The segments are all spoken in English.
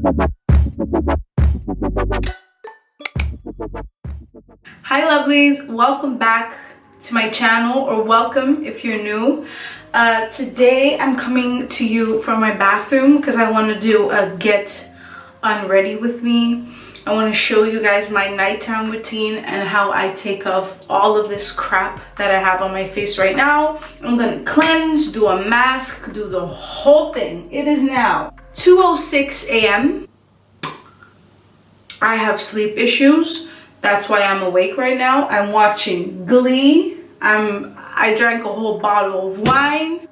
Hi lovelies, welcome back to my channel, or welcome if you're new. Today I'm coming to you from my bathroom because I want to do a get unready with me. I want to show you guys my nighttime routine and how I take off all of this crap that I have on my face right now. I'm gonna cleanse, do a mask, do the whole thing. It is now 2:06 a.m. I have sleep issues. That's why I'm awake right now. I'm watching Glee. I drank a whole bottle of wine.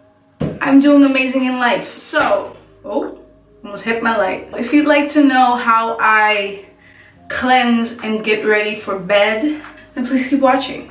I'm doing amazing in life. So, almost hit my light. If you'd like to know how I cleanse and get ready for bed, then please keep watching.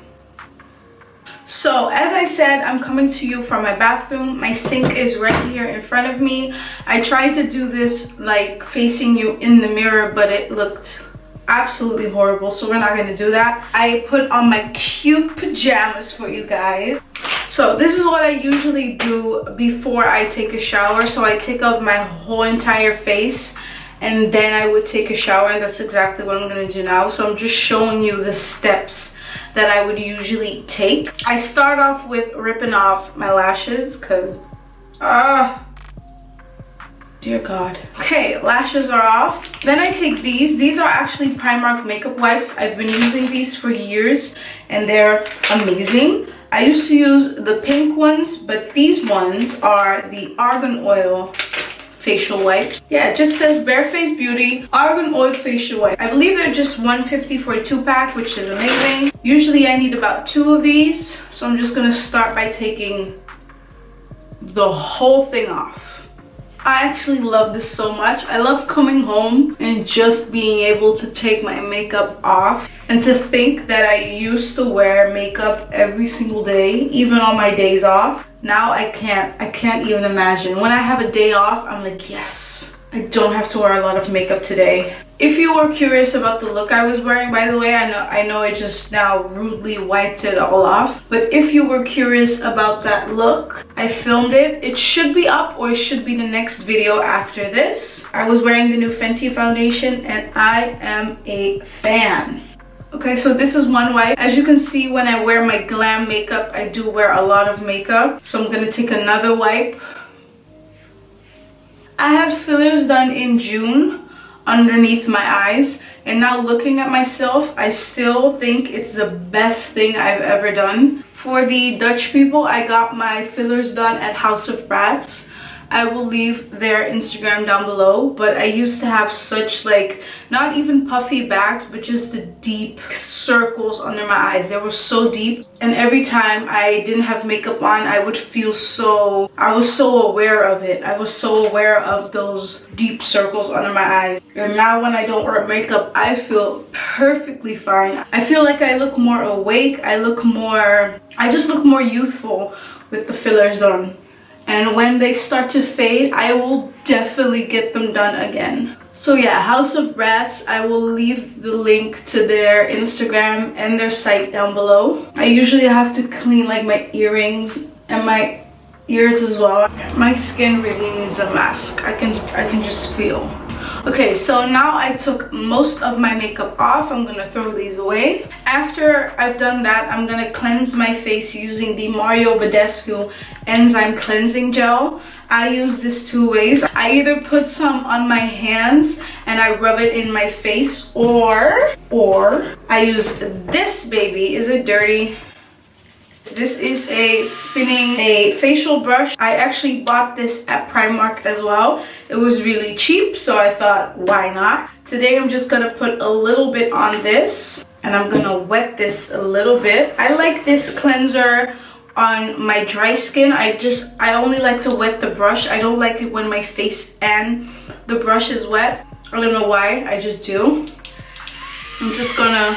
So, as I said, I'm coming to you from my bathroom. My sink is right here in front of me. I tried to do this like facing you in the mirror, but it looked absolutely horrible, so we're not going to do that. I put on my cute pajamas for you guys. So this is what I usually do before I take a shower. So I take off my whole entire face and then I would take a shower, and that's exactly what I'm going to do now. So I'm just showing you the steps that I would usually take. I start off with ripping off my lashes because dear God. Okay, lashes are off. Then I take these. These are actually Primark makeup wipes. I've been using these for years and they're amazing. I used to use the pink ones, but these ones are the argan oil facial wipes. Yeah, it just says Bare Faced Beauty argan oil facial wipe. I believe they're just $1.50 for a 2-pack, which is amazing. Usually I need about 2 of these, so I'm just gonna start by taking the whole thing off. I actually love this so much. I love coming home and just being able to take my makeup off. And to think that I used to wear makeup every single day, even on my days off. Now I can't even imagine. When I have a day off, I'm like, yes, I don't have to wear a lot of makeup today. If you were curious about the look I was wearing, by the way, I know I just now rudely wiped it all off. But if you were curious about that look, I filmed it. It should be up, or it should be the next video after this. I was wearing the new Fenty foundation and I am a fan. Okay, so this is one wipe. As you can see, when I wear my glam makeup, I do wear a lot of makeup. So I'm gonna take another wipe. I had fillers done in June underneath my eyes, and now looking at myself, I still think it's the best thing I've ever done. For the Dutch people, I got my fillers done at House of Brats. I will leave their Instagram down below, but I used to have such, like, not even puffy bags, but just the deep circles under my eyes. They were so deep, and every time I didn't have makeup on, I would feel I was so aware of it. I was so aware of those deep circles under my eyes. And now when I don't wear makeup, I feel perfectly fine. I feel like I look more awake. I just look more youthful with the fillers done. And when they start to fade, I will definitely get them done again. So yeah, House of Brats, I will leave the link to their Instagram and their site down below. I usually have to clean like my earrings and my ears as well. My skin really needs a mask. I can just feel. Okay, so now I took most of my makeup off. I'm gonna throw these away. After I've done that, I'm gonna cleanse my face using the Mario Badescu Enzyme Cleansing Gel. I use this 2 ways. I either put some on my hands and I rub it in my face, or I use this baby. Is it dirty? This is a facial brush. I actually bought this at Primark as well. It was really cheap, so I thought, why not? Today I'm just gonna put a little bit on this, and I'm gonna wet this a little bit. I like this cleanser on my dry skin. I only like to wet the brush. I don't like it when my face and the brush is wet. I don't know why, I just do. I'm just gonna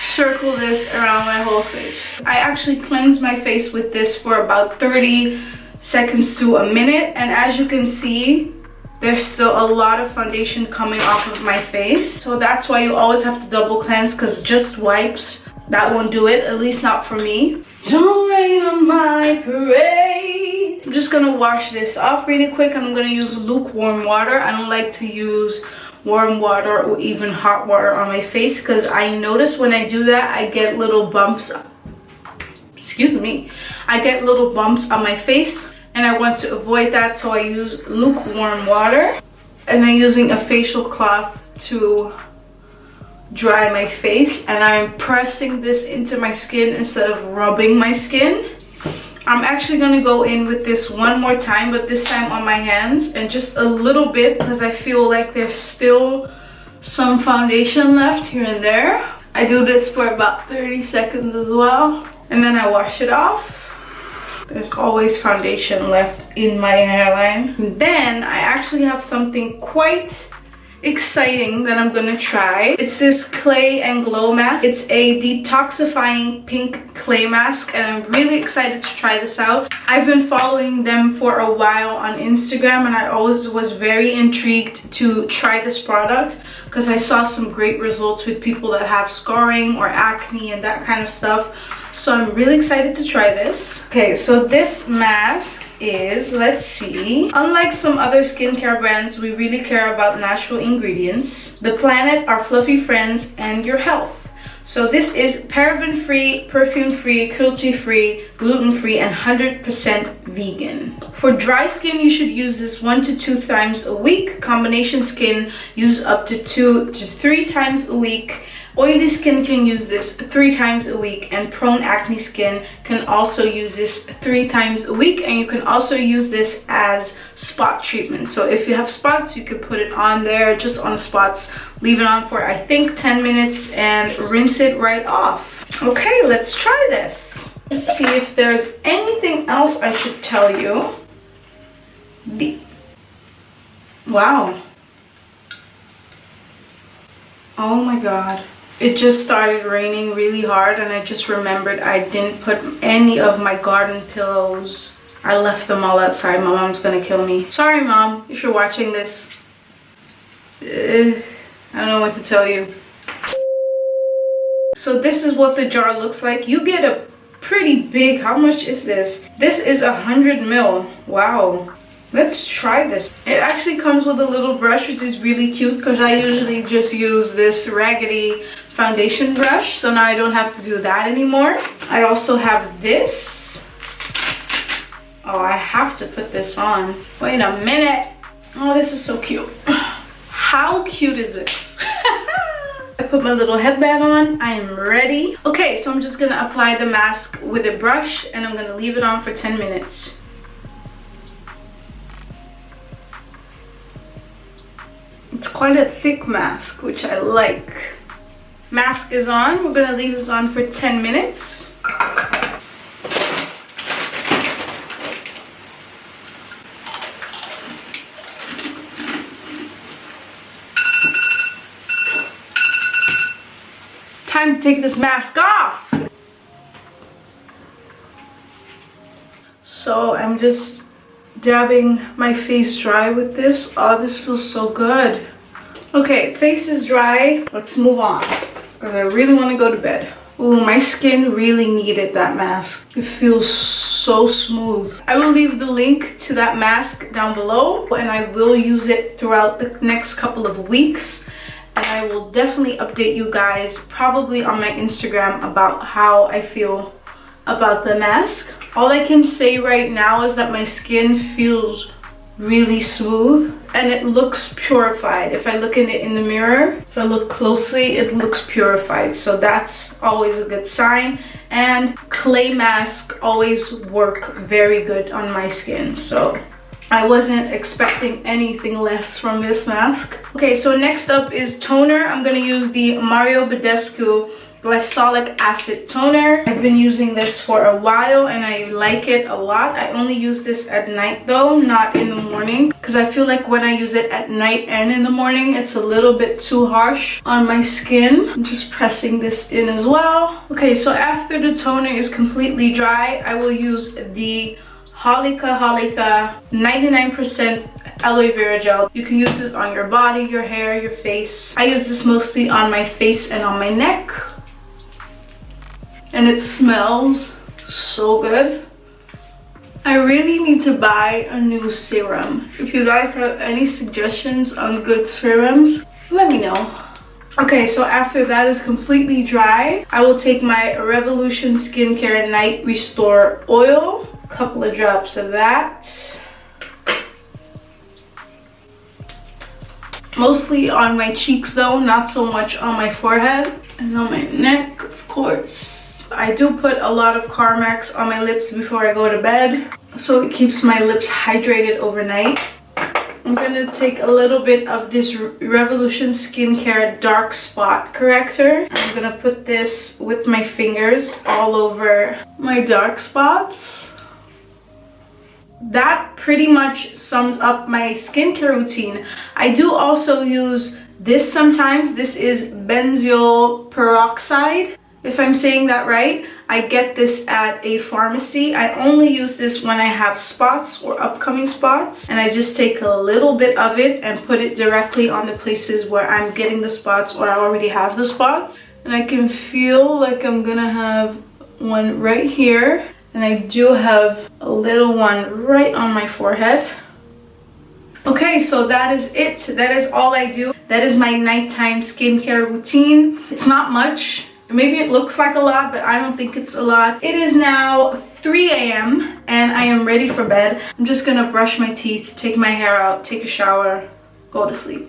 circle this around my whole face. I actually cleanse my face with this for about 30 seconds to a minute, and as you can see, there's still a lot of foundation coming off of my face. So that's why you always have to double cleanse, because just wipes, that won't do it, at least not for me. Don't rain on my parade. I'm just just gonna wash this off really quick. I'm gonna use lukewarm water. I don't like to use warm water or even hot water on my face because I notice when I do that, I get little bumps. Excuse me. I get little bumps on my face and I want to avoid that, so I use lukewarm water. And then using a facial cloth to dry my face, and I'm pressing this into my skin instead of rubbing my skin. I'm actually gonna go in with this one more time, but this time on my hands, and just a little bit because I feel like there's still some foundation left here and there. I do this for about 30 seconds as well, and then I wash it off. There's always foundation left in my hairline. And then I actually have something quite exciting that I'm gonna try. It's this clay and glow mask. It's a detoxifying pink clay mask, and I'm really excited to try this out. I've been following them for a while on Instagram, and I always was very intrigued to try this product because I saw some great results with people that have scarring or acne and that kind of stuff. So I'm really excited to try this. Okay, so this mask is, let's see, unlike some other skincare brands, we really care about natural ingredients, the planet, our fluffy friends, and your health. So this is paraben-free, perfume-free, cruelty-free, gluten-free, and 100% vegan. For dry skin, you should use this 1 to 2 times a week. Combination skin, use up to 2 to 3 times a week. Oily skin can use this 3 times a week, and prone acne skin can also use this 3 times a week, and you can also use this as spot treatment. So if you have spots, you can put it on there, just on the spots, leave it on for I think 10 minutes and rinse it right off. Okay, let's try this. Let's see if there's anything else I should tell you. Wow. Oh my god. It just started raining really hard, and I just remembered I didn't put any of my garden pillows. I left them all outside. My mom's gonna kill me. Sorry, Mom, if you're watching this. I don't know what to tell you. So this is what the jar looks like. You get a pretty big, how much is this? This is 100 ml. Wow. Let's try this. It actually comes with a little brush, which is really cute because I usually just use this raggedy foundation brush, so now I don't have to do that anymore. I also have this. Oh, I have to put this on. Wait a minute. Oh, this is so cute. How cute is this? I put my little headband on. I am ready. Okay, so I'm just gonna apply the mask with a brush, and I'm gonna leave it on for 10 minutes. It's quite a thick mask, which I like. Mask is on. We're gonna leave this on for 10 minutes. Time to take this mask off. So I'm just dabbing my face dry with this. Oh, this feels so good. Okay, face is dry. Let's move on because I really want to go to bed. Ooh, my skin really needed that mask. It feels so smooth. I will leave the link to that mask down below, and I will use it throughout the next couple of weeks. And I will definitely update you guys probably on my Instagram about how I feel about the mask. All I can say right now is that my skin feels really smooth and it looks purified. If I look in it in the mirror, if I look closely, it looks purified. So that's always a good sign. And clay masks always work very good on my skin. So I wasn't expecting anything less from this mask. Okay, so next up is toner. I'm gonna use the Mario Badescu Glycolic Acid Toner. I've been using this for a while and I like it a lot. I only use this at night though, not in the morning, because I feel like when I use it at night and in the morning, it's a little bit too harsh on my skin. I'm just pressing this in as well. Okay, so after the toner is completely dry, I will use the Holika 99% aloe vera gel. You can use this on your body, your hair, your face. I use this mostly on my face and on my neck. And it smells so good. I really need to buy a new serum. If you guys have any suggestions on good serums, let me know. Okay, so after that is completely dry, I will take my Revolution Skincare Night Restore Oil, a couple of drops of that. Mostly on my cheeks though, not so much on my forehead. And on my neck, of course. I do put a lot of Carmex on my lips before I go to bed, so it keeps my lips hydrated overnight. I'm gonna take a little bit of this Revolution Skincare Dark Spot Corrector. I'm gonna put this with my fingers all over my dark spots. That pretty much sums up my skincare routine. I do also use this sometimes. This is benzoyl peroxide. If I'm saying that right, I get this at a pharmacy. I only use this when I have spots or upcoming spots. And I just take a little bit of it and put it directly on the places where I'm getting the spots or I already have the spots. And I can feel like I'm gonna have one right here. And I do have a little one right on my forehead. Okay, so that is it. That is all I do. That is my nighttime skincare routine. It's not much. Maybe it looks like a lot, but I don't think it's a lot. It is now 3 a.m. and I am ready for bed. I'm just gonna brush my teeth, take my hair out, take a shower, go to sleep.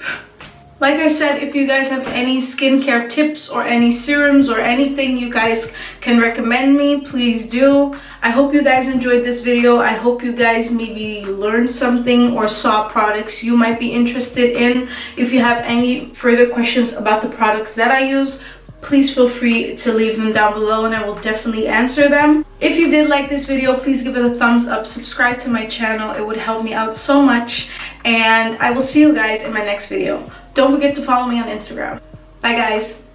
Like I said, if you guys have any skincare tips or any serums or anything you guys can recommend me, please do. I hope you guys enjoyed this video. I hope you guys maybe learned something or saw products you might be interested in. If you have any further questions about the products that I use, please feel free to leave them down below and I will definitely answer them. If you did like this video, please give it a thumbs up, subscribe to my channel. It would help me out so much. And I will see you guys in my next video. Don't forget to follow me on Instagram. Bye guys.